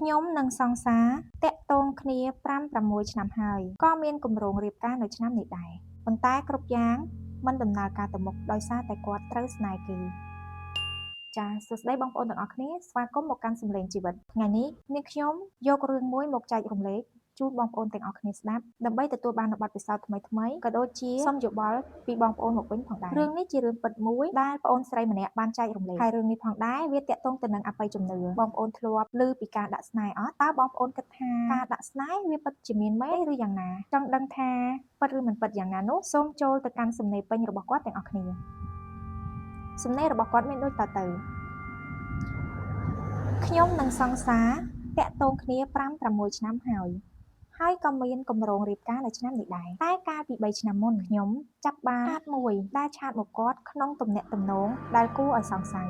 ខ្ញុំនិងសង្សារតាក់ទងគ្នា5-6ឆ្នាំហើយក៏មានគម្រោងរៀបការនៅឆ្នាំនេះដែរប៉ុន្តែគ្រប់យ៉ាងមិនដំណើរការទៅមុខដោយសារតែគាត់ត្រូវស្នេហ៍គេចាសួស្តីបងប្អូនទាំងអស់គ្នាស្វាគមន៍មកកាន់សំឡេងជីវិតថ្ងៃនេះនាងខ្ញុំយករឿងមួយមកចែករំលែកជូនបងប្អូនទាំងអស់គ្នាស្ដាប់ដើម្បីទទួលបាននូវបទពិសោធន៍ថ្មីៗក៏ដូចជាសុំយោបល់ពីបងប្អូនមកវិញផងដែររឿងនេះជារឿងពិតមួយដែលប្អូនស្រីម្នាក់បានចែករំលែកហើយរឿងនេះផងដែរវាទាក់ទងទៅនឹងអបិយជំនឿបងប្អូនធ្លាប់ឮពីការដាក់ស្នេហ៍អត់តើបងប្អូនគិតថាការដាក់ស្នេហ៍វាពិតជាមានមែនឬយ៉ាងណាចង់ដឹងថាពិតឬមិនពិតយ៉ាងណានោះសូមចូលទៅកាន់សំណេរពេញរបស់គាត់ទាំងអស់គ្នាសំណេររបស់គាត់មានដូចតទៅខ្ញុំនិងសង្សារតាក់ទងគ្នា5-6ឆ្នាំហើយក៏មានគម្រោងរៀបការនៅឆ្នាំនេះដែរតែកាលពី3ឆ្នាំមុនខ្ញុំចាប់បានឆាតមួយដែលឆាតមកគាត់ក្នុងទំនាក់ទំនងដែលគួរឲ្យសង្ស័យ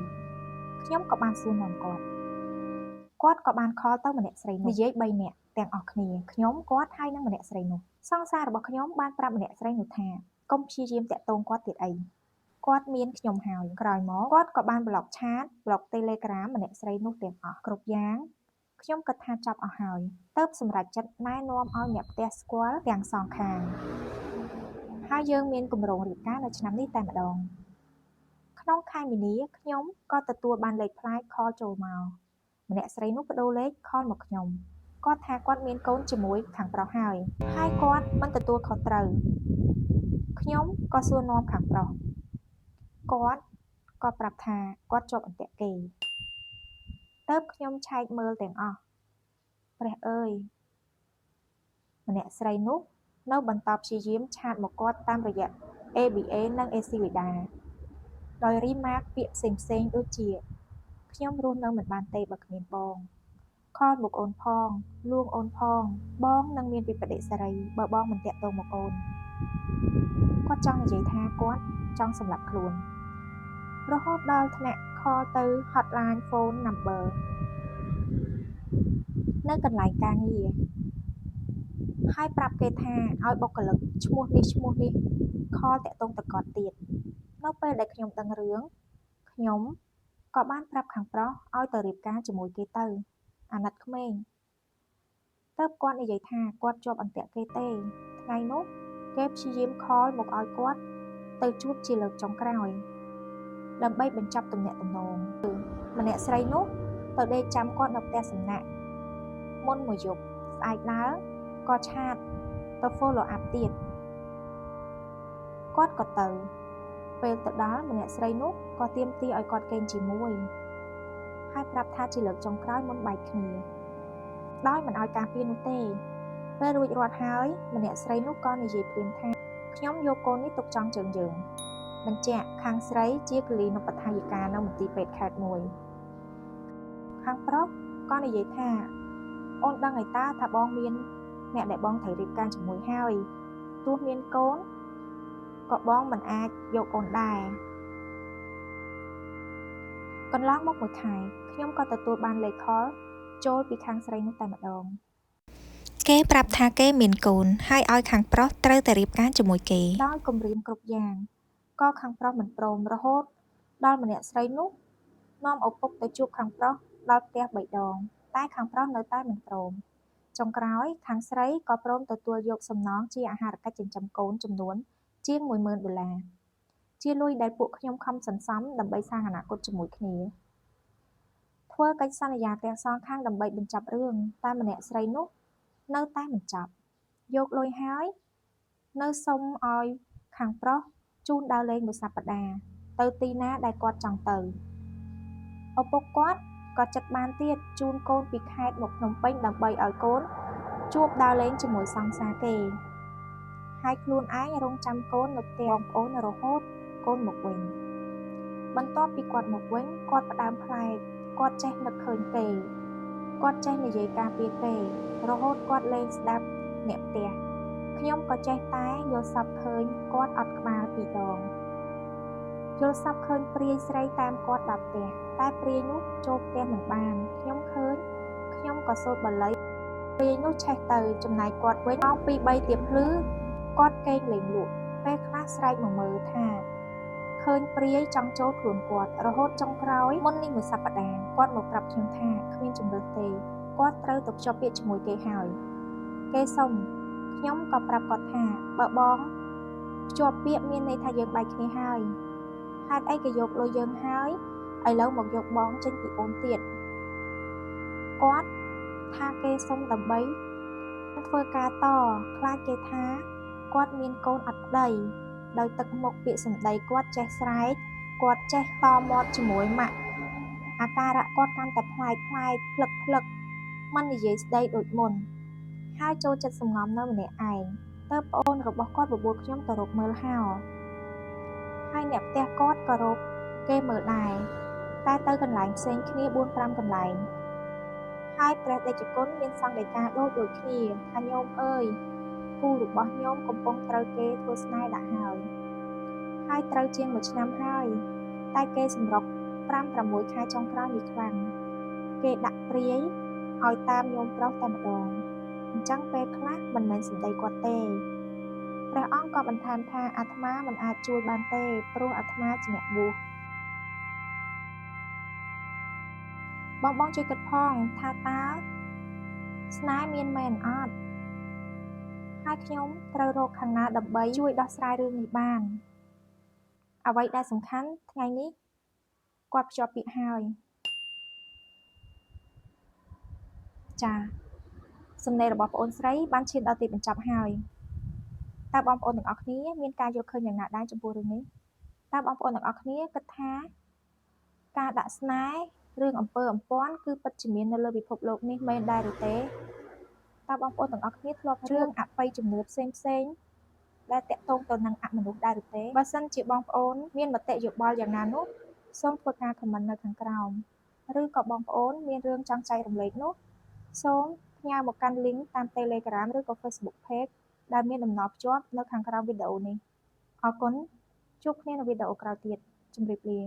ខ្ញុំក៏បានសួរនាំគាត់ក៏បានខលទៅម្នាក់ស្រីនោះនិយាយ3នាក់ទាំងអស់គ្នាខ្ញុំគាត់ហើយនិងម្នាក់ស្រីនោះសង្សាររបស់ខ្ញុំបានប្រាប់ម្នាក់ស្រីនោះថាកុំព្យាយាមតាក់ទងគាត់ទៀតអីគាត់មានខ្ញុំហើយក្រោយមកគាត់ក៏បានប្លុកឆាតប្លុក Telegram ម្នាក់ស្រីនោះទាំងអស់គ្រប់យ៉ាងខ្ញុំគិតថាចប់អស់ហើយទើបសម្រេចចិត្តណែនាំឲ្យអ្នកផ្ទះស្គាល់ទាំងសងខាងហើយយើងមានគម្រោងរៀបការនៅឆ្នាំនេះតែម្ដងក្នុងខែមីនាខ្ញុំក៏ទទួលបានលេខផ្លាយខលចូលមកម្នាក់ស្រីនោះបដូរលេខខលមកខ្ញុំគាត់ថាគាត់មានកូនជាមួយខាងប្រុសហើយគាត់មិនទទួលខុសត្រូវខ្ញុំក៏សួរនាំខាងប្រុសគាត់ក៏ប្រាប់ថាគាត់ជាប់អន្ទាក់គេទើបខ្ញុំឆែកមើលទាំងអស់ព្រះអើយម្នាក់ស្រីនោះនៅបន្តព្យាយាមឆាតមកគាត់តាមរយៈ ABA និង ACLIDA ដោយរីម៉ាកពាក្យផ្សេងៗដូចជាខ្ញុំរស់នៅមិនបានទេបើគ្មានបងខលមកអូនផងលួងអូនផងបងនឹងមានវិប្បដិសារីបើបងមិនតាក់ទងមកអូនគាត់ចង់និយាយថាគាត់ចង់សម្លាប់ខ្លួនរហូតដល់ថ្នាក់ខលទៅ hotline phone number នៅកន្លែងការងារហើយប្រាប់គេថាឲ្យបុគ្គលិកឈ្មោះនេះខលតាក់ទងទៅគាត់ទៀតនៅពេលដែលខ្ញុំដឹងរឿងខ្ញុំក៏បានប្រាប់ខាងប្រុសឲ្យទៅរៀបការជាមួយគេទៅអាណិតក្មេងទើបគាត់និយាយថាគាត់ជាប់អន្ទាក់គេទេថ្ងៃនោះគេព្យាយាមខលមកឲ្យគាត់ទៅជួបជាលើកចុងក្រោយដើម្បីបញ្ចប់ទំនាក់ទំនងម្នាក់ស្រីនោះទៅដេកចាំគាត់នៅផ្ទះសំណាក់មុនមួយយប់ស្អែកឡើងក៏ឆាតទៅ follow up ទៀតគាត់ក៏ទៅពេលទៅដល់ម្នាក់ស្រីនោះក៏ទាមទារឲ្យគាត់កេងជាមួយហើយប្រាប់ថាជាលើកចុងក្រោយមុនបែកគ្នាដោយមិនឲ្យការពារនោះទេពេលរួចរាល់ហើយម្នាក់ស្រីនោះក៏និយាយភ្លាមថាខ្ញុំយកកូននេះទុកចង់ជើងយើងបញ្ជាក់ខាងស្រីជាគលីនុបដ្ឋាយិកានៅមន្ទីរពេទ្យខេត្តមួយខាងប្រុសក៏និយាយថាអូនដឹងហើយតើថាបងមានអ្នកដែលបងត្រូវរៀបការជាមួយហើយទោះមានកូនក៏បងមិនអាចយកអូនដែរកន្លងមកមួយខែខ្ញុំក៏ទទួលបានលេខខលចូលពីខាងស្រីនោះតែម្ដងគេប្រាប់ថាគេមានកូនហើយឲ្យខាងប្រុសត្រូវតែរៀបការជាមួយគេដោយគំរាមគ្រប់យ៉ាងក៏ខាងប្រុសមិនព្រមរហូតដល់ម្នាក់ស្រីនោះនាំឪពុកទៅជួបខាងប្រុសដល់ផ្ទះ3ដងតែខាងប្រុសនៅតែមិនព្រមចុងក្រោយខាងស្រីក៏ព្រមទទួលយកសំណងជាអាហារកិច្ចចិញ្ចឹមកូនចំនួនជាង$10,000ជាលុយដែលពួកខ្ញុំខំសន្សំដើម្បីសាងអនាគតជាមួយគ្នាធ្វើកិច្ចសន្យាទាំងសងខាងដើម្បីបញ្ចប់រឿងតែម្នាក់ស្រីនោះនៅតែមិនចប់យកលុយហើយនៅសុំឲ្យខាងប្រុសជូនដើរលេងមួយសប្តាហ៍ទៅទីណាដែលគាត់ចង់ទៅឪពុកគាត់ក៏ចិត្តបានទៀតជូនកូនពីខេត្តមកភ្នំពេញដើម្បីឲ្យកូនជួបដើរលេងជាមួយសង្សារគេហើយខ្លួនឯងរងចាំកូននៅផ្ទះបងប្អូនរហូតកូនមកវិញបន្ទាប់ពីគាត់មកវិញគាត់ផ្ដើមប្លែកគាត់ចេះនឹកឃើញគេគាត់ចេះនិយាយការពារគេរហូតគាត់លែងស្ដាប់អ្នកផ្ទះខ្ញុំក៏ចេះតែយល់សប្តិឃើញគាត់អត់ក្បាលពីរដងយល់សប្តិឃើញព្រាយស្រីតាមគាត់ដល់ផ្ទះតែព្រាយនោះចូលផ្ទះមិនបានខ្ញុំឃើញខ្ញុំក៏សូត្របាលីព្រាយនោះឆេះទៅចំណែកគាត់វិញម៉ោង 2-3 ទៀបភ្លឺគាត់កេងលេងលក់ពេលខ្លះស្រែកមកមើលថាឃើញព្រាយចង់ចូលខ្លួនគាត់រហូតចុងក្រោយមុននេះមួយសប្តាហ៍គាត់មកប្រាប់ខ្ញុំថាគ្មានជម្រើសទេ គាត់ត្រូវទៅភ្ជាប់ពាក្យជាមួយគេហើយគេសុំខ្ញុំក៏ប្រាប់គាត់ថាបើបងភ្ជាប់ពាក្យមានន័យថាយើងបែកគ្នាហើយហេតុអីក៏យកលុយយើងហើយឥឡូវមកយកបងចេញពីអូនទៀតគាត់ថាគេសុំដើម្បីធ្វើការតខ្លាចគេថាគាត់មានកូនអត់ប្តីដោយទឹកមុខពាក្យសម្ដីគាត់ចេះស្រែកគាត់ចេះតមាត់ជាមួយម៉ាក់អាការៈគាត់កាន់តែប្លែកភ្លឹកមិននិយាយស្ដីដូចមុនហើយចូលចិត្តសំងំនៅម្នាក់ឯងទើបប្អូនរបស់គាត់បបួលខ្ញុំទៅរកមើលហោហើយអ្នកផ្ទះគាត់ក៏រកគេមើលដែរតែទៅកន្លែងផ្សេងគ្នា 4-5 កន្លែងហើយព្រះតេជគុណមានសង្កេតការណ៍ដូចគ្នាថាញោមអើយគូរបស់ញោមកំពុងត្រូវគេធ្វើស្នេហ៍ដាក់ហើយត្រូវជាង1ឆ្នាំហើយតែគេសម្រុក 5-6 ខែចុងក្រោយនេះខ្លាំងគេដាក់ព្រាយឲ្យតាមញោមប្រុសតែម្ដងអញ្ចឹងពេលខ្លះមិនមែនសម្ដីគាត់ទេព្រះអង្គក៏បន្ថែមថាអាត្មាមិនអាចជួយបានទេព្រោះអាត្មាជាអ្នកបួសបងជួយគិតផងថាតើស្នេហ៍មានមែនអត់ហើយខ្ញុំត្រូវរកខាងណាដើម្បីជួយដោះស្រាយរឿងនេះបានអ្វីដែលសំខាន់ថ្ងៃនេះគាត់ភ្ជាប់ពាក្យហើយចាសំណេររបស់ប្អូនស្រីបានឈានដល់ទីបញ្ចប់ហើយតើបងប្អូនទាំងអស់គ្នាមានការយល់ឃើញយ៉ាងណាដែរចំពោះរឿងនេះតើបងប្អូនទាំងអស់គ្នាគិតថាការដាក់ស្នេហ៍រឿងអំពើអំព័ន្ធគឺពិតជាមាននៅលើពិភពលោកនេះមែនដែរឬទេតើបងប្អូនទាំងអស់គ្នាធ្លាប់រឿងអបិយជំនឿផ្សេងដែលតាក់ទងទៅនឹងអមនុស្សដែរឬទេបើសិនជាបងប្អូនមានមតិយោបល់យ៉ាងណានោះសូមធ្វើការខមមិននៅខាងក្រោមឬក៏បងប្អូនមានរឿងចង់ចែករំលែកនោះសូមផ្ញើមកកាន់ link តាម Telegram ឬក៏ Facebook Page ដែលមានតំណភ្ជាប់នៅខាងក្រោមវីដេអូនេះអរគុណជួបគ្នានៅវីដេអូក្រោយទៀតជម្រាបលា